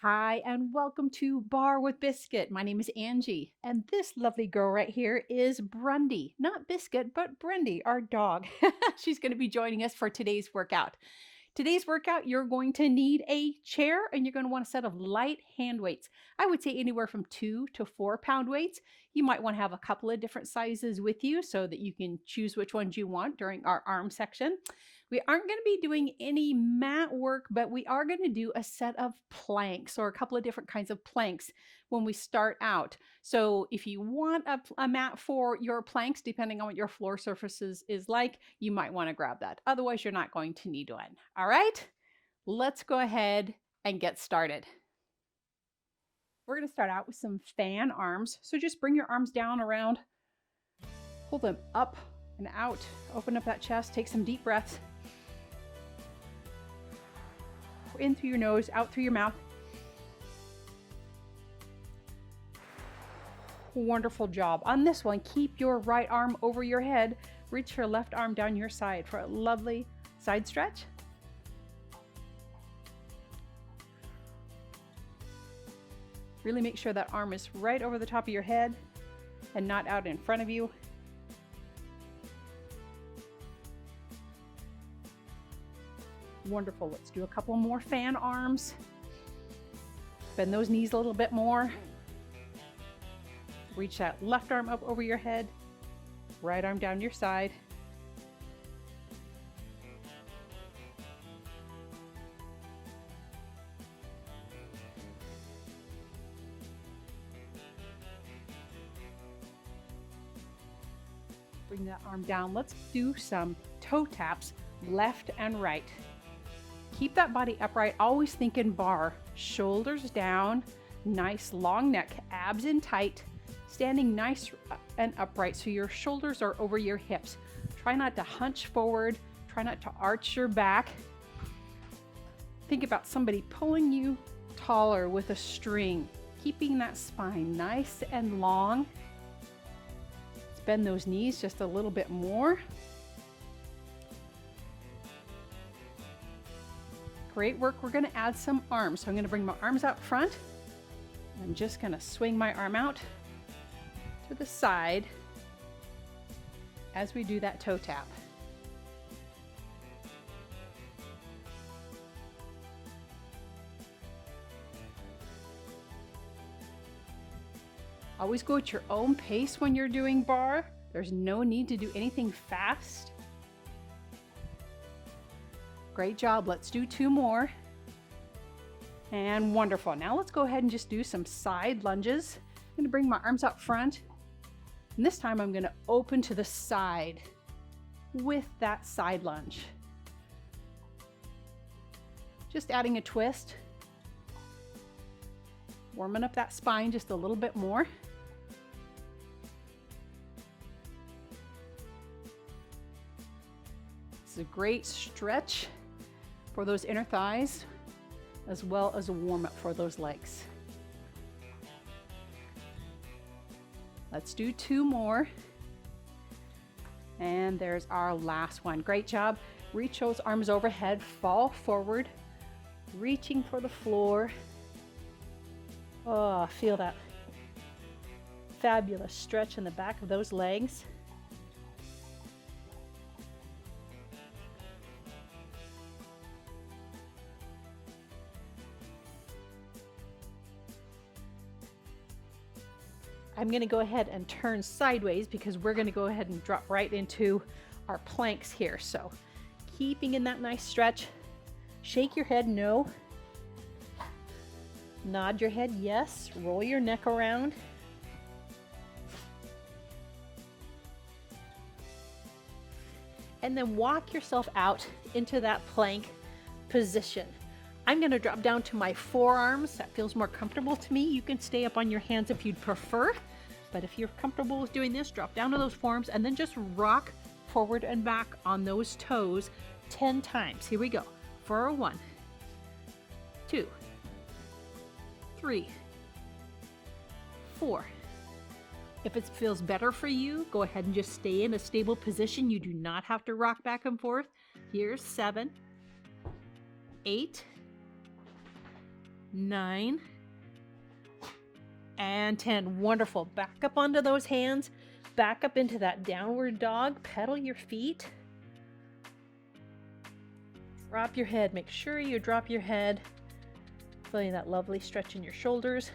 Hi, and welcome to Bar with Biscuit. My name is Angie, and this lovely girl right here is Brundy. Not Biscuit, but Brundy, our dog. She's going to be joining us for today's workout. Today's workout, you're going to need a chair and you're going to want a set of light hand weights. I would say anywhere from 2 to 4 pound weights. You might want to have a couple of different sizes with you so that you can choose which ones you want during our arm section. We aren't going to be doing any mat work, but we are going to do a set of planks or a couple of different kinds of planks when we start out. So if you want a mat for your planks, depending on what your floor surfaces is like, you might want to grab that. Otherwise, you're not going to need one. All right, let's go ahead and get started. We're going to start out with some fan arms. So just bring your arms down around, pull them up and out, open up that chest, take some deep breaths. In through your nose, out through your mouth. Wonderful job. On this one, keep your right arm over your head. Reach your left arm down your side for a lovely side stretch. Really make sure that arm is right over the top of your head and not out in front of you. Wonderful. Let's do a couple more fan arms. Bend those knees a little bit more. Reach that left arm up over your head, right arm down your side. Bring that arm down. Let's do some toe taps, left and right. Keep that body upright, always think in bar. Shoulders down, nice long neck, abs in tight, standing nice and upright so your shoulders are over your hips. Try not to hunch forward, try not to arch your back. Think about somebody pulling you taller with a string, keeping that spine nice and long. Let's bend those knees just a little bit more. Great work. We're going to add some arms. So I'm going to bring my arms out front. I'm just going to swing my arm out to the side as we do that toe tap. Always go at your own pace when you're doing bar. There's no need to do anything fast. Great job. Let's do 2 more. And wonderful. Now let's go ahead and just do some side lunges. I'm going to bring my arms out front. And this time I'm going to open to the side with that side lunge. Just adding a twist. Warming up that spine just a little bit more. This is a great stretch for those inner thighs, as well as a warm-up for those legs. Let's do 2 more. And there's our last one. Great job. Reach those arms overhead, fall forward, reaching for the floor. Oh, feel that fabulous stretch in the back of those legs. I'm going to go ahead and turn sideways because we're going to go ahead and drop right into our planks here. So keeping in that nice stretch, shake your head no, nod your head yes, roll your neck around. And then walk yourself out into that plank position. I'm going to drop down to my forearms. That feels more comfortable to me. You can stay up on your hands if you'd prefer. But if you're comfortable with doing this, drop down to those forearms and then just rock forward and back on those toes 10 times. Here we go. For 1, 2, 3, 4. If it feels better for you, go ahead and just stay in a stable position. You do not have to rock back and forth. Here's 7, 8, 9, and 10. Wonderful. Back up onto those hands. Back up into that downward dog. Pedal your feet. Drop your head. Make sure you drop your head. Feeling that lovely stretch in your shoulders.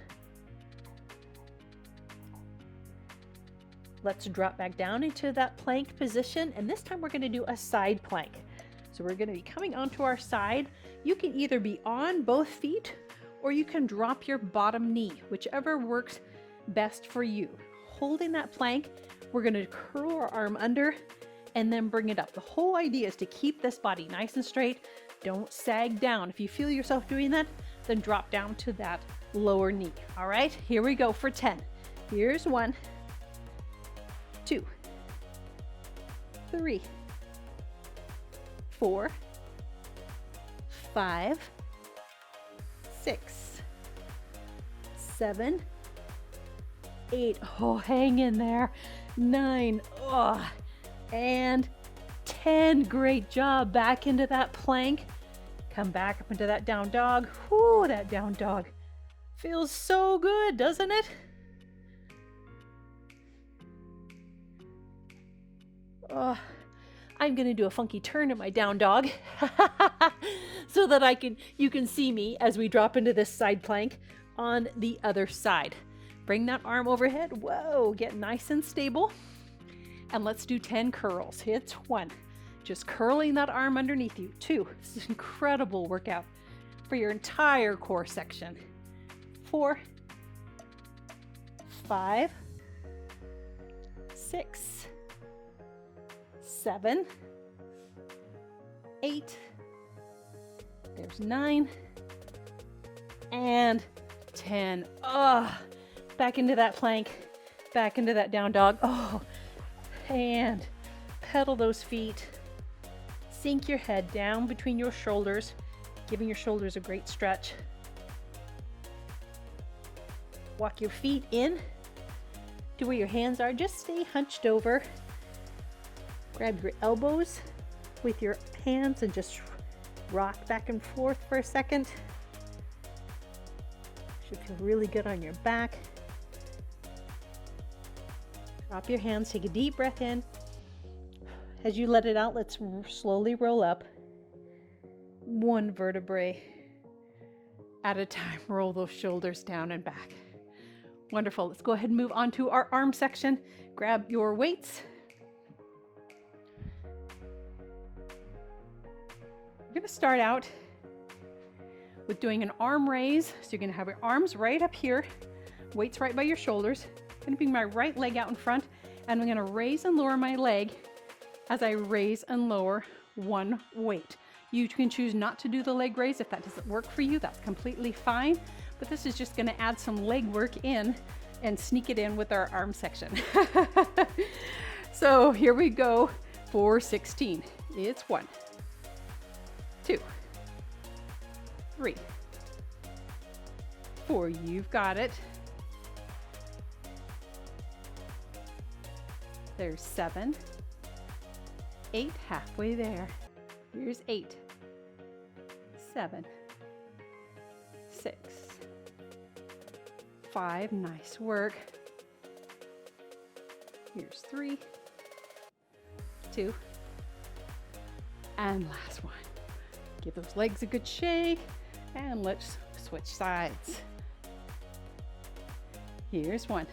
Let's drop back down into that plank position. And this time we're going to do a side plank. So we're going to be coming onto our side. You can either be on both feet or you can drop your bottom knee, whichever works best for you. Holding that plank, we're going to curl our arm under and then bring it up. The whole idea is to keep this body nice and straight. Don't sag down. If you feel yourself doing that, then drop down to that lower knee. All right, here we go for 10. Here's 1, 2, 3, 4, 5, 6, 7, 8. Oh, hang in there. 9. Oh, and 10. Great job. Back into that plank. Come back up into that down dog. Whoo, that down dog feels so good, doesn't it? Oh, I'm gonna do a funky turn in my down dog so that you can see me as we drop into this side plank on the other side. Bring that arm overhead. Whoa, get nice and stable. And let's do 10 curls. It's 1. Just curling that arm underneath you. 2. This is an incredible workout for your entire core section. 4, 5, 6, 7, 8. There's 9 and 10. Back into that plank, back into that down dog. And pedal those feet. Sink your head down between your shoulders, giving your shoulders a great stretch. Walk your feet in to where your hands are. Just stay hunched over. Grab your elbows with your hands and just rock back and forth for a second. Should feel really good on your back. Drop your hands, take a deep breath in. As you let it out, let's slowly roll up. 1 vertebrae at a time. Roll those shoulders down and back. Wonderful. Let's go ahead and move on to our arm section. Grab your weights. We're going to start out with doing an arm raise. So you're going to have your arms right up here, weights right by your shoulders. I'm going to bring my right leg out in front, and I'm going to raise and lower my leg as I raise and lower 1 weight. You can choose not to do the leg raise. If that doesn't work for you, that's completely fine. But this is just going to add some leg work in and sneak it in with our arm section. So here we go for 16. It's 1, 2, 3, 4. You've got it. There's 7, 8, halfway there. Here's 8, 7, 6, 5, nice work. Here's 3, 2, and last one. Give those legs a good shake, and let's switch sides. Here's 1,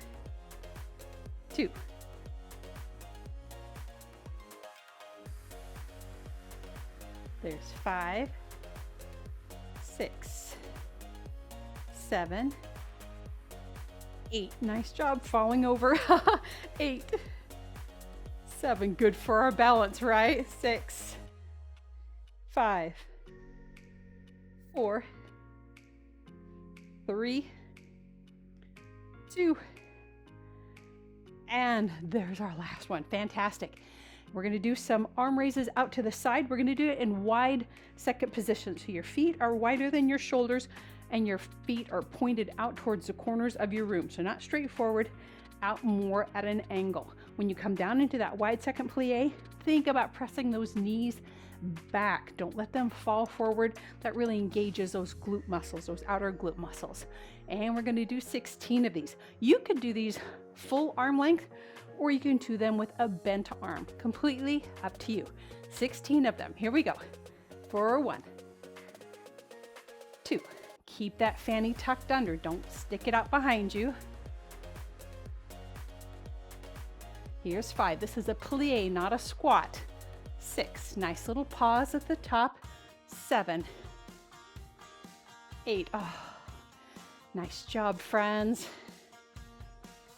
2, 5, 6, 7, 8. Nice job falling over. 8, 7. Good for our balance, right? 6, 5, 4, 3, 2, and there's our last one. Fantastic. We're going to do some arm raises out to the side. We're going to do it in wide second position. So your feet are wider than your shoulders and your feet are pointed out towards the corners of your room. So not straight forward, out more at an angle. When you come down into that wide second plie, think about pressing those knees back. Don't let them fall forward. That really engages those glute muscles, those outer glute muscles. And we're going to do 16 of these. You could do these full arm length, or you can do them with a bent arm. Completely up to you. 16 of them. Here we go. For 1, 2. Keep that fanny tucked under. Don't stick it out behind you. Here's 5. This is a plie, not a squat. 6. Nice little pause at the top. 7. 8. Oh, nice job, friends.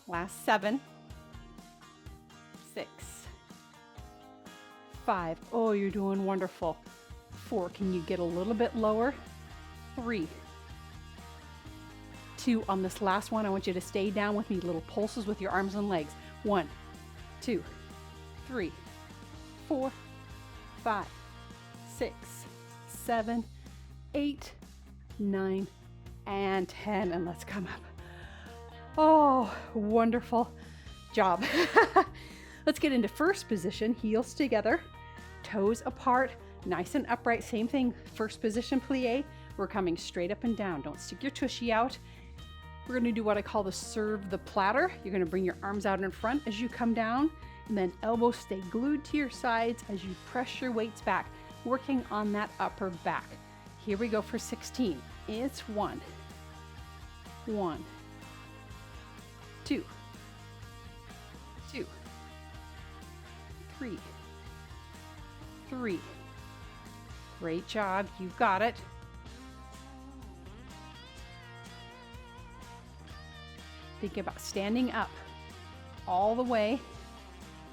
Last 7. 6. 5. Oh, you're doing wonderful. 4. Can you get a little bit lower? 3. 2. On this last one, I want you to stay down with me. Little pulses with your arms and legs. 1, 2, 3, 4, 5, 6, 7, 8, 9, and 10. And let's come up. Oh, wonderful job. Let's get into first position, heels together, toes apart, nice and upright. Same thing, first position plie. We're coming straight up and down. Don't stick your tushy out. We're going to do what I call the serve the platter. You're going to bring your arms out in front as you come down, and then elbows stay glued to your sides as you press your weights back, working on that upper back. Here we go for 16. It's 1, 1, 2, 2, 3, 3. Great job. You've got it. Think about standing up all the way,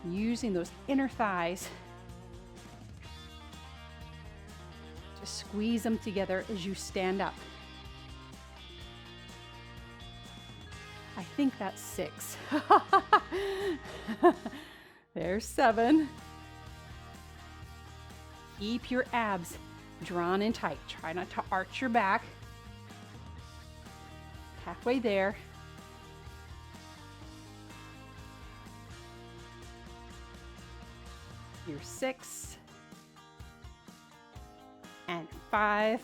using those inner thighs. Just squeeze them together as you stand up. I think that's 6. There's 7. Keep your abs drawn in tight. Try not to arch your back. Halfway there. Here's 6. And 5.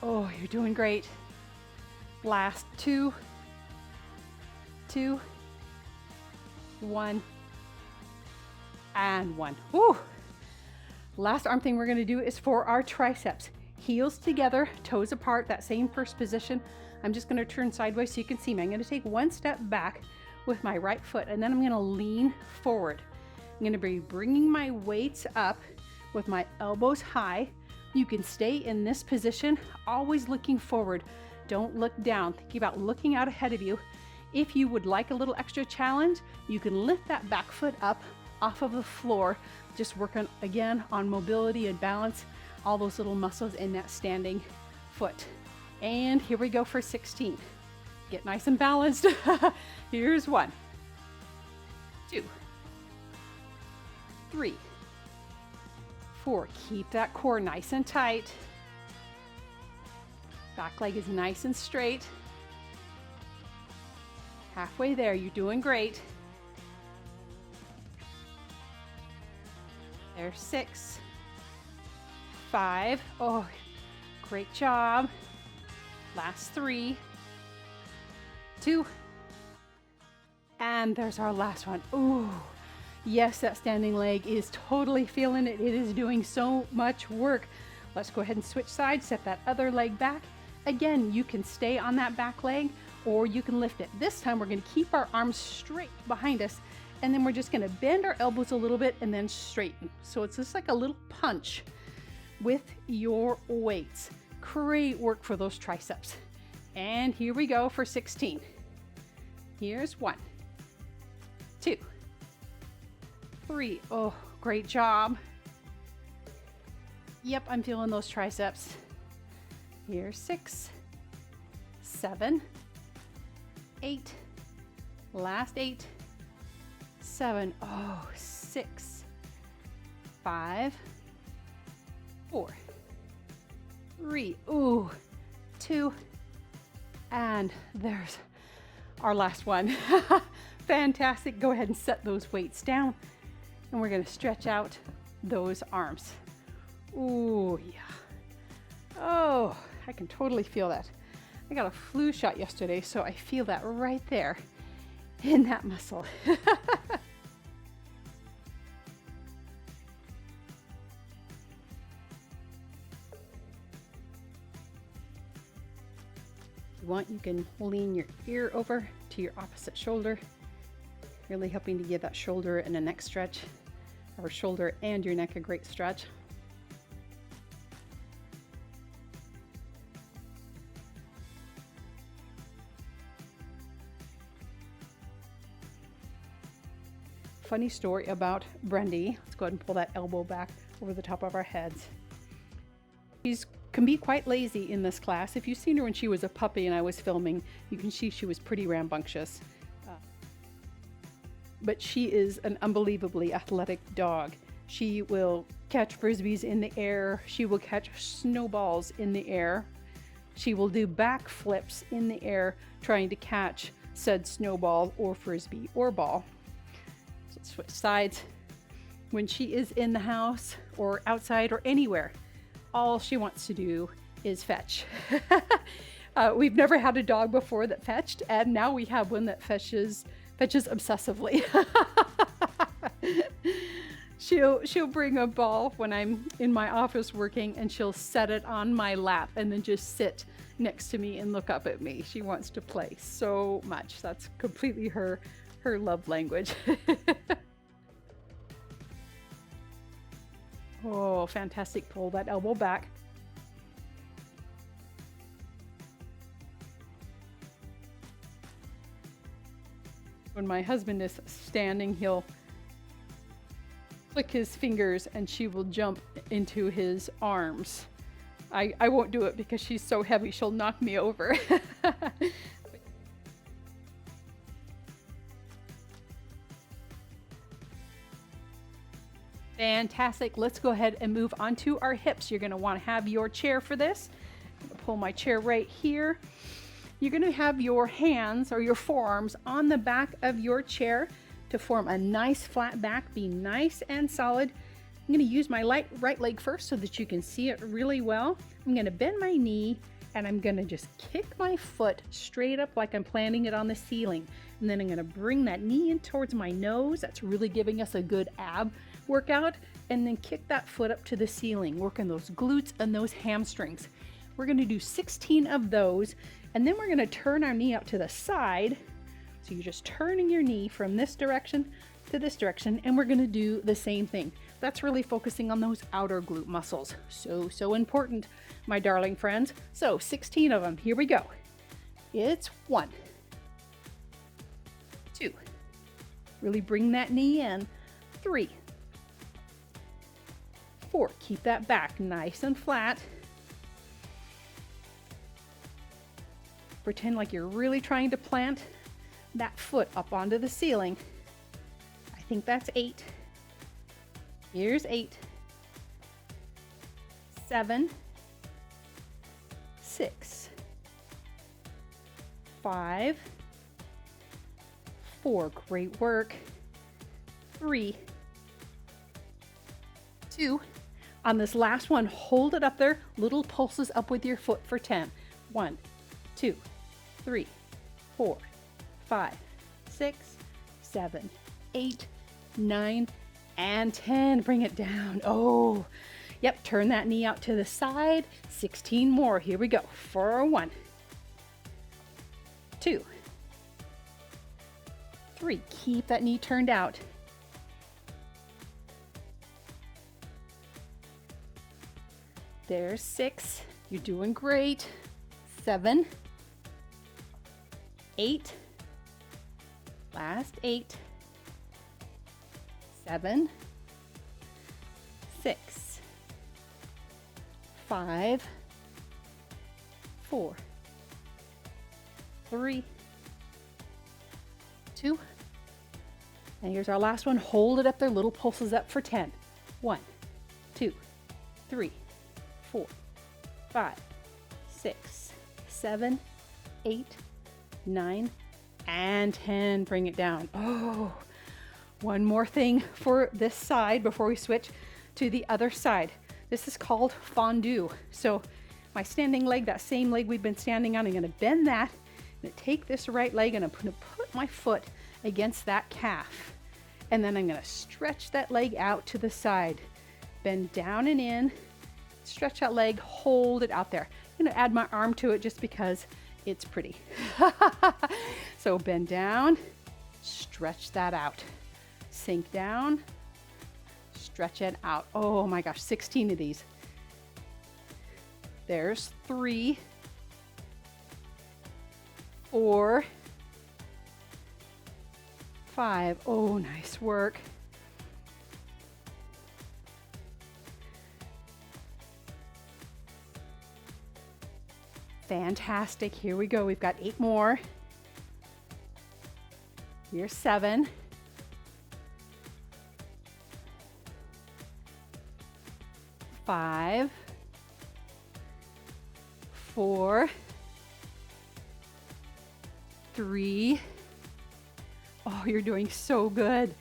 Oh, you're doing great. Last 2, 2, 1, and 1. Woo! Last arm thing we're going to do is for our triceps. Heels together, toes apart, that same first position. I'm just going to turn sideways so you can see me. I'm going to take one step back with my right foot, and then I'm going to lean forward. I'm going to be bringing my weights up with my elbows high. You can stay in this position, always looking forward. Don't look down. Think about looking out ahead of you. If you would like a little extra challenge, you can lift that back foot up off of the floor. Just working again on mobility and balance, all those little muscles in that standing foot. And here we go for 16. Get nice and balanced. Here's 1, 2, 3, 4. Keep that core nice and tight. Back leg is nice and straight. Halfway there, you're doing great. There's 6, 5. Oh, great job. Last 3, 2, and there's our last one. Ooh, yes, that standing leg is totally feeling it. It is doing so much work. Let's go ahead and switch sides, set that other leg back. Again, you can stay on that back leg or you can lift it. This time we're going to keep our arms straight behind us, and then we're just going to bend our elbows a little bit and then straighten. So it's just like a little punch with your weights. Great work for those triceps. And here we go for 16. Here's 1, 2, 3. Oh, great job. Yep, I'm feeling those triceps. Here's 6, 7, 8. Last 8, 7. Oh, 6, 5, 4, 3. Ooh, 2. And there's our last one. Fantastic. Go ahead and set those weights down. And we're going to stretch out those arms. Ooh, yeah. Oh, I can totally feel that. I got a flu shot yesterday, so I feel that right there in that muscle. If you want, you can lean your ear over to your opposite shoulder, really helping to give that shoulder and a neck stretch, or shoulder and your neck a great stretch. Funny story about Brendy. Let's go ahead and pull that elbow back over the top of our heads. She can be quite lazy in this class. If you've seen her when she was a puppy and I was filming, you can see she was pretty rambunctious. But she is an unbelievably athletic dog. She will catch frisbees in the air. She will catch snowballs in the air. She will do backflips in the air trying to catch said snowball or frisbee or ball. So let's switch sides. When she is in the house or outside or anywhere, all she wants to do is fetch. We've never had a dog before that fetched, and now we have one that fetches obsessively. She'll bring a ball when I'm in my office working, and she'll set it on my lap and then just sit next to me and look up at me. She wants to play so much. That's completely her love language. Oh, fantastic. Pull that elbow back. When my husband is standing, he'll click his fingers and she will jump into his arms. I won't do it because she's so heavy, she'll knock me over. Fantastic. Let's go ahead and move on to our hips. You're going to want to have your chair for this. I'm going to pull my chair right here. You're going to have your hands or your forearms on the back of your chair to form a nice flat back. Be nice and solid. I'm going to use my right leg first so that you can see it really well. I'm going to bend my knee and I'm going to just kick my foot straight up like I'm planting it on the ceiling. And then I'm going to bring that knee in towards my nose. That's really giving us a good ab workout. And then kick that foot up to the ceiling, working those glutes and those hamstrings. We're going to do 16 of those. And then we're going to turn our knee out to the side. So you're just turning your knee from this direction to this direction, and we're going to do the same thing. That's really focusing on those outer glute muscles. So important, my darling friends. So 16 of them. Here we go. It's 1, 2. Really bring that knee in. 3, 4. Keep that back nice and flat. Pretend like you're really trying to plant that foot up onto the ceiling. I think that's 8. Here's 8, 7, 6, 5, 4. Great work. 3, 2. On this last one, hold it up there. Little pulses up with your foot for 10. 1, 2, 3, 4, 5, 6, 7, 8, 9, and 10. Bring it down. Oh, yep. Turn that knee out to the side. 16 more. Here we go. For 1, 2, 3. Keep that knee turned out. There's 6. You're doing great. 7, 8. Last 8. 7, 6, 5, 4, 3, 2. And here's our last one. Hold it up there. Little pulses up for 10. 1, 2, 3, 4, 5, 6, 7, 8, 9, and 10. Bring it down. Oh, one more thing for this side before we switch to the other side. This is called fondue. So my standing leg, that same leg we've been standing on, I'm going to bend that. I'm going to take this right leg and I'm going to put my foot against that calf. And then I'm going to stretch that leg out to the side. Bend down and in. Stretch that leg, hold it out there. I'm going to add my arm to it just because it's pretty. So bend down, stretch that out. Sink down, stretch it out. Oh my gosh, 16 of these. There's 3, 4, 5. Oh, nice work. Fantastic. Here we go. We've got 8 more. Here's 7. 5, 4, 3. Oh, you're doing so good.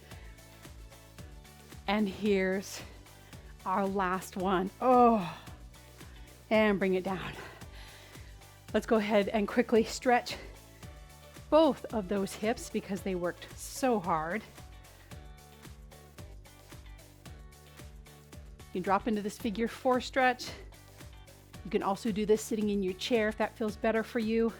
And here's our last one. Oh, and bring it down. Let's go ahead and quickly stretch both of those hips because they worked so hard. You can drop into this figure 4 stretch. You can also do this sitting in your chair if that feels better for you.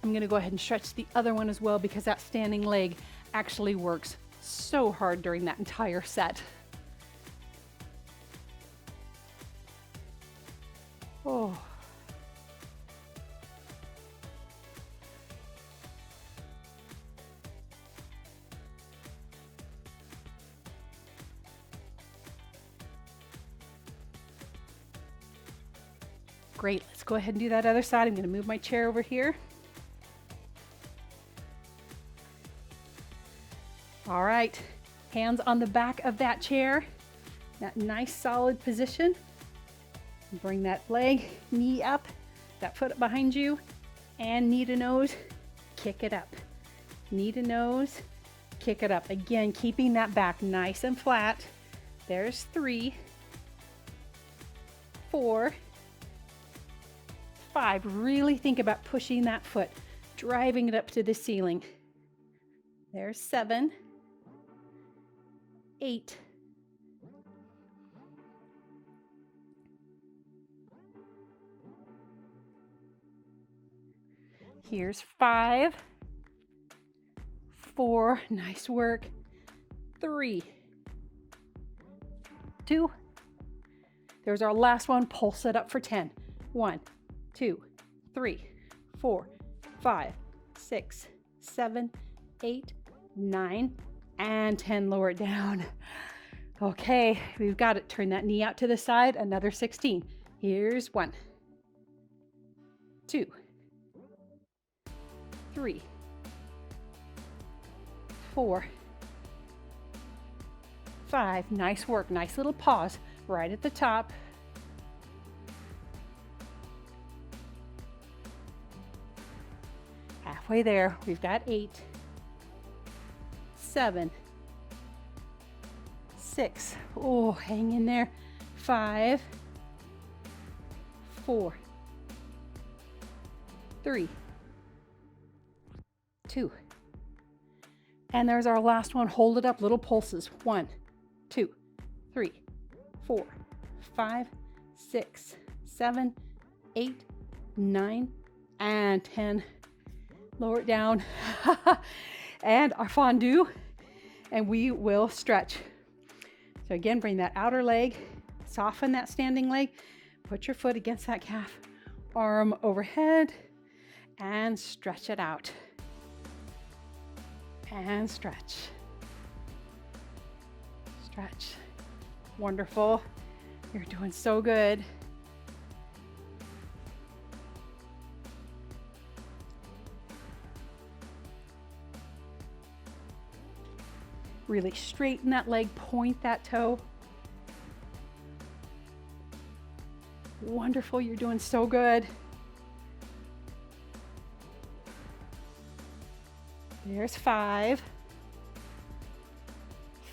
I'm going to go ahead and stretch the other one as well because that standing leg actually works so hard during that entire set. Oh. Great, let's go ahead and do that other side. I'm going to move my chair over here. All right, hands on the back of that chair, that nice solid position. Bring that leg, knee up, that foot behind you, and knee to nose, kick it up. Knee to nose, kick it up. Again, keeping that back nice and flat. There's 3, 4, 5. Really think about pushing that foot, driving it up to the ceiling. There's 7, 8, 5, 4, nice work, 3, 2, there's our last one, pulse it up for 10, 1, 2, 3, 4, 5, 6, 7, 8, 9, and 10, lower it down. Okay, we've got it, turn that knee out to the side, another 16, here's 1, 2, 3, 4, 5. Nice work. Nice little pause right at the top. Halfway there. We've got 8, 7, 6. Oh, hang in there. 5, 4, 3, 2. And there's our last one. Hold it up, little pulses. 1, 2, 3, 4, 5, 6, 7, 8, 9, and 10. Lower it down. And our fondue. And we will stretch. So again, bring that outer leg, soften that standing leg, put your foot against that calf, arm overhead, and stretch it out. And stretch. Stretch. Wonderful. You're doing so good. Really straighten that leg, point that toe. Wonderful, you're doing so good. There's 5,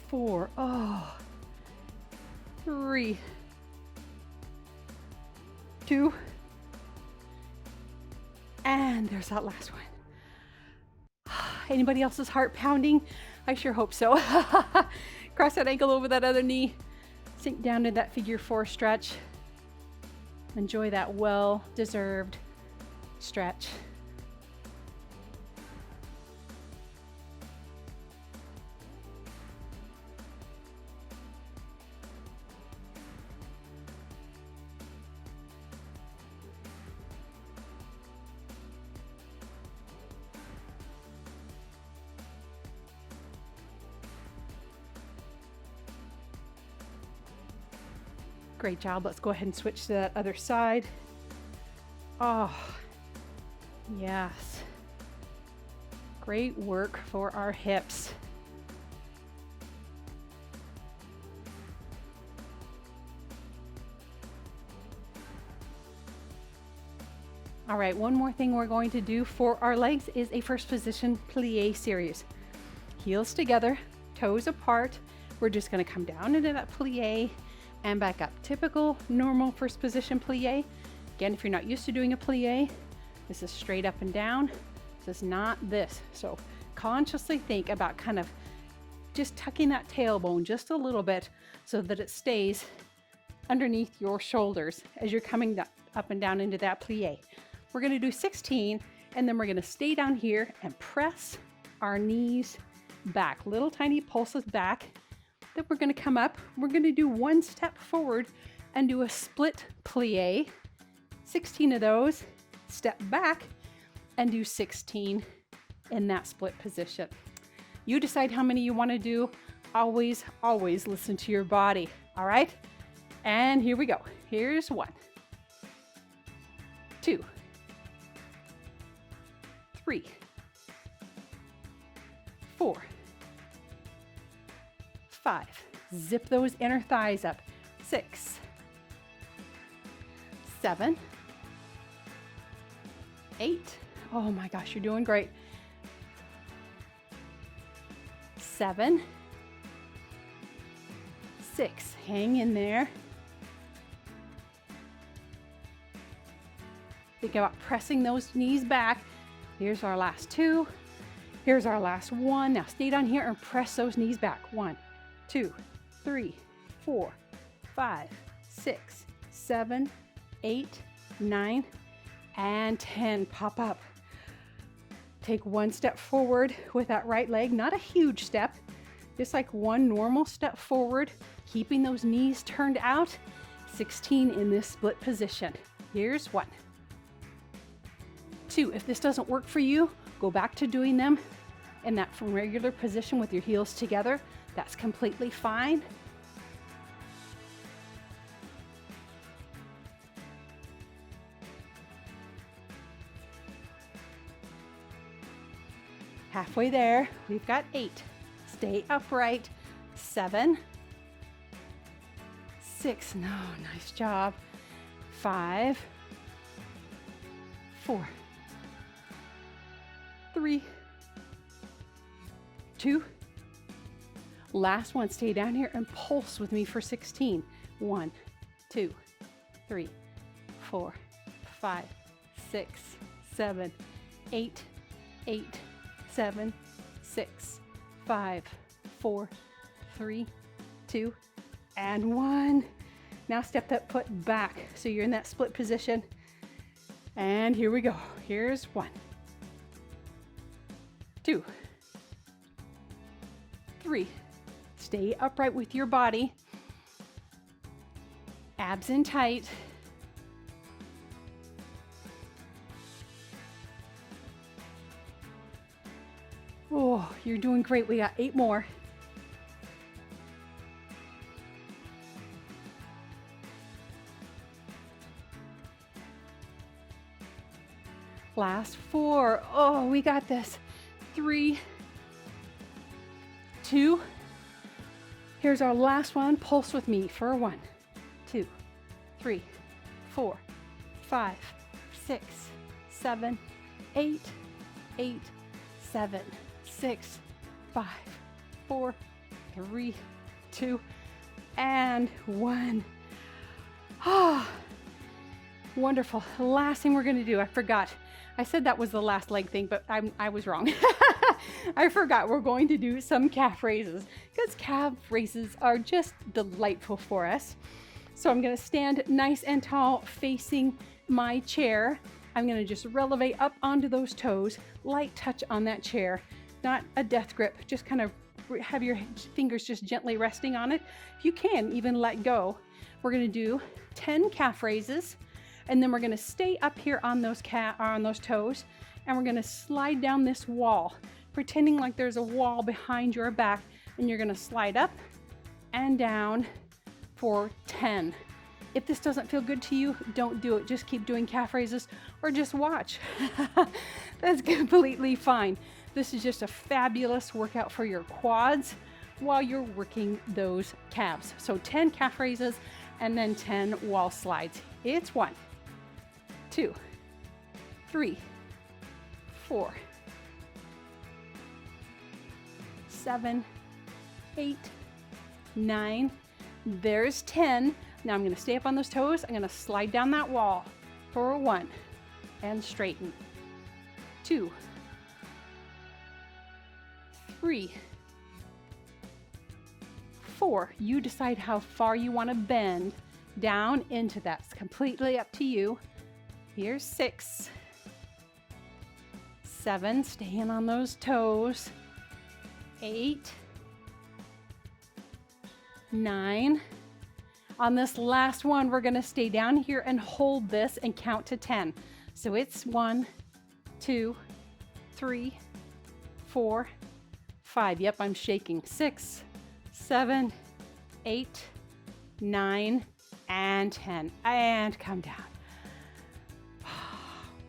4, 3, 2, and there's that last one. Anybody else's heart pounding? I sure hope so. Cross that ankle over that other knee. Sink down to that figure 4 stretch. Enjoy that well-deserved stretch. Great job. Let's go ahead and switch to that other side. Oh, yes. Great work for our hips. All right, one more thing we're going to do for our legs is a first position plie series. Heels together, toes apart. We're just going to come down into that plie and back up. Typical, normal first position plie. Again, if you're not used to doing a plie, this is straight up and down. This is not this. So consciously think about kind of just tucking that tailbone just a little bit so that it stays underneath your shoulders as you're coming up and down into that plie. We're going to do 16, and then we're going to stay down here and press our knees back, little tiny pulses back. Then we're going to come up, we're going to do one step forward and do a split plie, 16 of those, step back and do 16 in that split position. You decide how many you want to do. Always, always listen to your body. All right. And here we go. Here's 1, 2, 3, 4, 5. Zip those inner thighs up. 6, 7, 8. Oh my gosh, you're doing great. 7, 6. Hang in there. Think about pressing those knees back. Here's our last 2. Here's our last 1. Now stay down here and press those knees back. 1, 2, 3, 4, 5, 6, 7, 8, 9, and 10. Pop up. Take one step forward with that right leg, not a huge step, just like one normal step forward, keeping those knees turned out. 16 in this split position. Here's 1, 2. If this doesn't work for you, go back to doing them in that regular position with your heels together. That's completely fine. Halfway there, we've got 8. Stay upright. 7, 6, no, nice job. 5, 4, 3, 2. Last one, stay down here and pulse with me for 16. 1, 2, 3, 4, 5, 6, 7, 8, 8, 7, 6, 5, 4, 3, 2, and 1. Now step that foot back so you're in that split position. And here we go. Here's 1, 2, 3. Stay upright with your body. Abs in tight. Oh, you're doing great. We got 8 more. Last 4. Oh, we got this. 3, 2, Here's our last one. Pulse with me for 1, 2, 3, 4, 5, 6, 7, 8, 8, 7, 6, 5, 4, 3, 2, and 1. Ah, wonderful. The last thing we're going to do, I forgot. I said that was the last leg thing, but I was wrong. I forgot we're going to do some calf raises because calf raises are just delightful for us. So I'm going to stand nice and tall facing my chair. I'm going to just relevate up onto those toes, light touch on that chair, not a death grip, just kind of have your fingers just gently resting on it. If you can, even let go. We're going to do 10 calf raises, and then we're going to stay up here on those toes, and we're going to slide down this wall, pretending like there's a wall behind your back, and you're going to slide up and down for 10. If this doesn't feel good to you, don't do it. Just keep doing calf raises or just watch. That's completely fine. This is just a fabulous workout for your quads while you're working those calves. So 10 calf raises and then 10 wall slides. It's 1, 2, 3, 4, 7, 8, 9. There's 10. Now I'm going to stay up on those toes. I'm going to slide down that wall for 1 and straighten. 2, 3, 4. You decide how far you want to bend down into that. It's completely up to you. Here's 6, 7. Staying on those toes. 8, 9. On this last one, we're going to stay down here and hold this and count to 10. So it's 1, 2, 3, 4, 5. Yep, I'm shaking. 6, 7, 8, 9, and 10. And come down.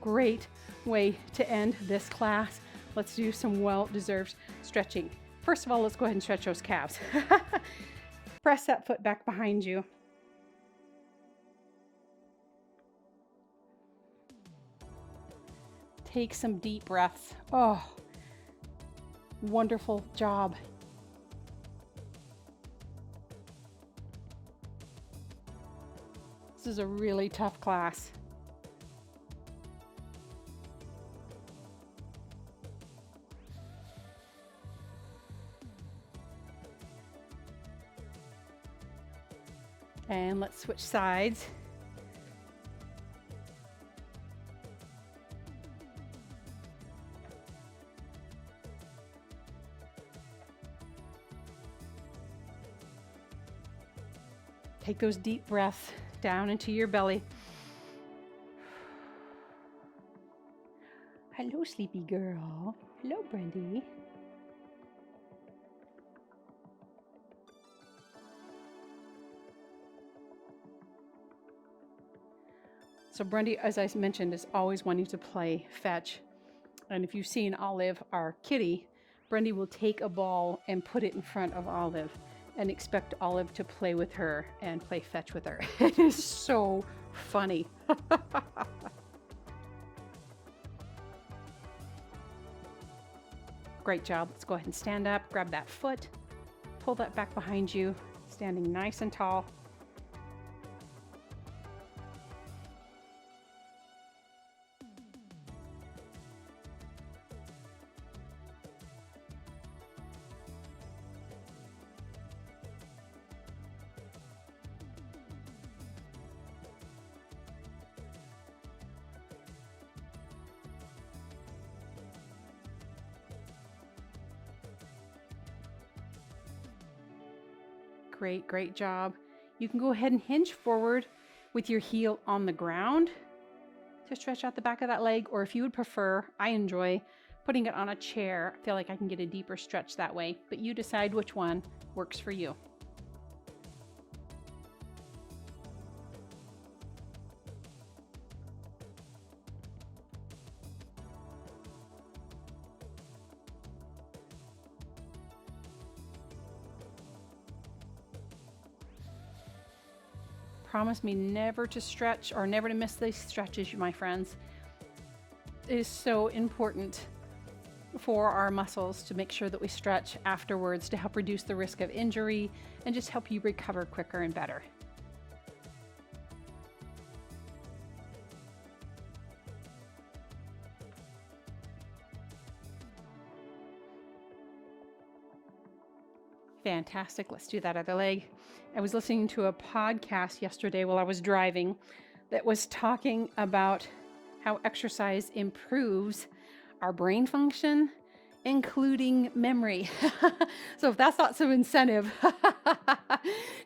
Great way to end this class. Let's do some well-deserved stretching. First of all, let's go ahead and stretch those calves. Press that foot back behind you. Take some deep breaths. Oh, wonderful job. This is a really tough class. And let's switch sides. Take those deep breaths down into your belly. Hello, sleepy girl. Hello, Brandy. So Brandy, as I mentioned, is always wanting to play fetch. And if you've seen Olive, our kitty, Brandy will take a ball and put it in front of Olive and expect Olive to play with her and play fetch with her. It is so funny. Great job. Let's go ahead and stand up, grab that foot, pull that back behind you, standing nice and tall. Great job. You can go ahead and hinge forward with your heel on the ground to stretch out the back of that leg, or if you would prefer, I enjoy putting it on a chair. I feel like I can get a deeper stretch that way, but you decide which one works for you. promise me never to stretch or never to miss these stretches, my friends. It is so important for our muscles to make sure that we stretch afterwards to help reduce the risk of injury and just help you recover quicker and better. Fantastic. Let's do that other leg. I was listening to a podcast yesterday while I was driving that was talking about how exercise improves our brain function, including memory. So if that's not some incentive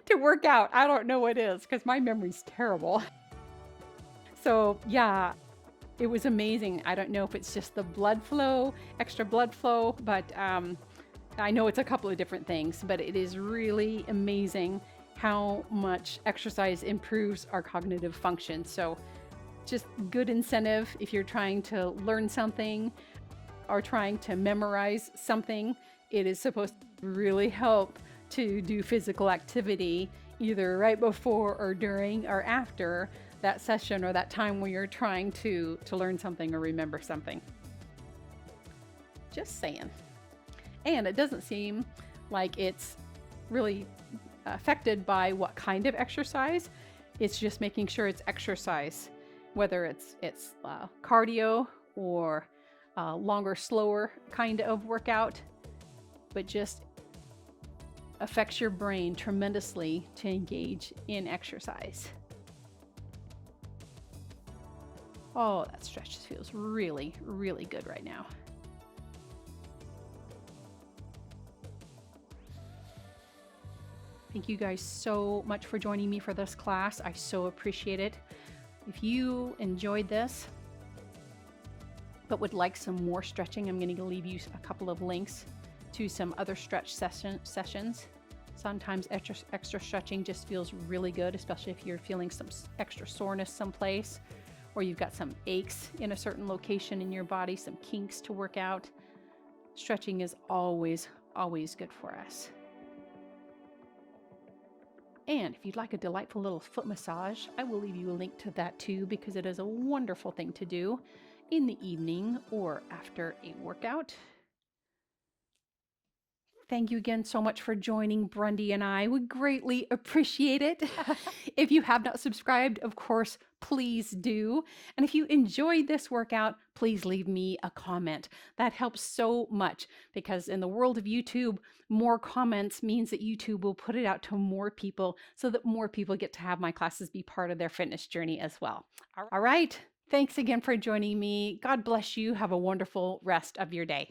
to work out, I don't know what is, because my memory's terrible. So yeah, it was amazing. I don't know if it's just the blood flow, extra blood flow, but I know it's a couple of different things, but it is really amazing how much exercise improves our cognitive function. So just good incentive if you're trying to learn something or trying to memorize something. It is supposed to really help to do physical activity either right before or during or after that session or that time when you're trying to learn something or remember something. Just saying. And it doesn't seem like it's really affected by what kind of exercise. It's just making sure it's exercise, whether it's cardio or longer, slower kind of workout, but just affects your brain tremendously to engage in exercise. Oh, that stretch feels really, really good right now. Thank you guys so much for joining me for this class. I so appreciate it. If you enjoyed this, but would like some more stretching, I'm going to leave you a couple of links to some other stretch sessions. Sometimes extra stretching just feels really good, especially if you're feeling some extra soreness someplace, or you've got some aches in a certain location in your body, some kinks to work out. Stretching is always, always good for us. And if you'd like a delightful little foot massage, I will leave you a link to that too, because it is a wonderful thing to do in the evening or after a workout. Thank you again so much for joining Brundy and I. We greatly appreciate it. If you have not subscribed, of course, please do. And if you enjoyed this workout, please leave me a comment. That helps so much, because in the world of YouTube, more comments means that YouTube will put it out to more people so that more people get to have my classes be part of their fitness journey as well. All right. Thanks again for joining me. God bless you. Have a wonderful rest of your day.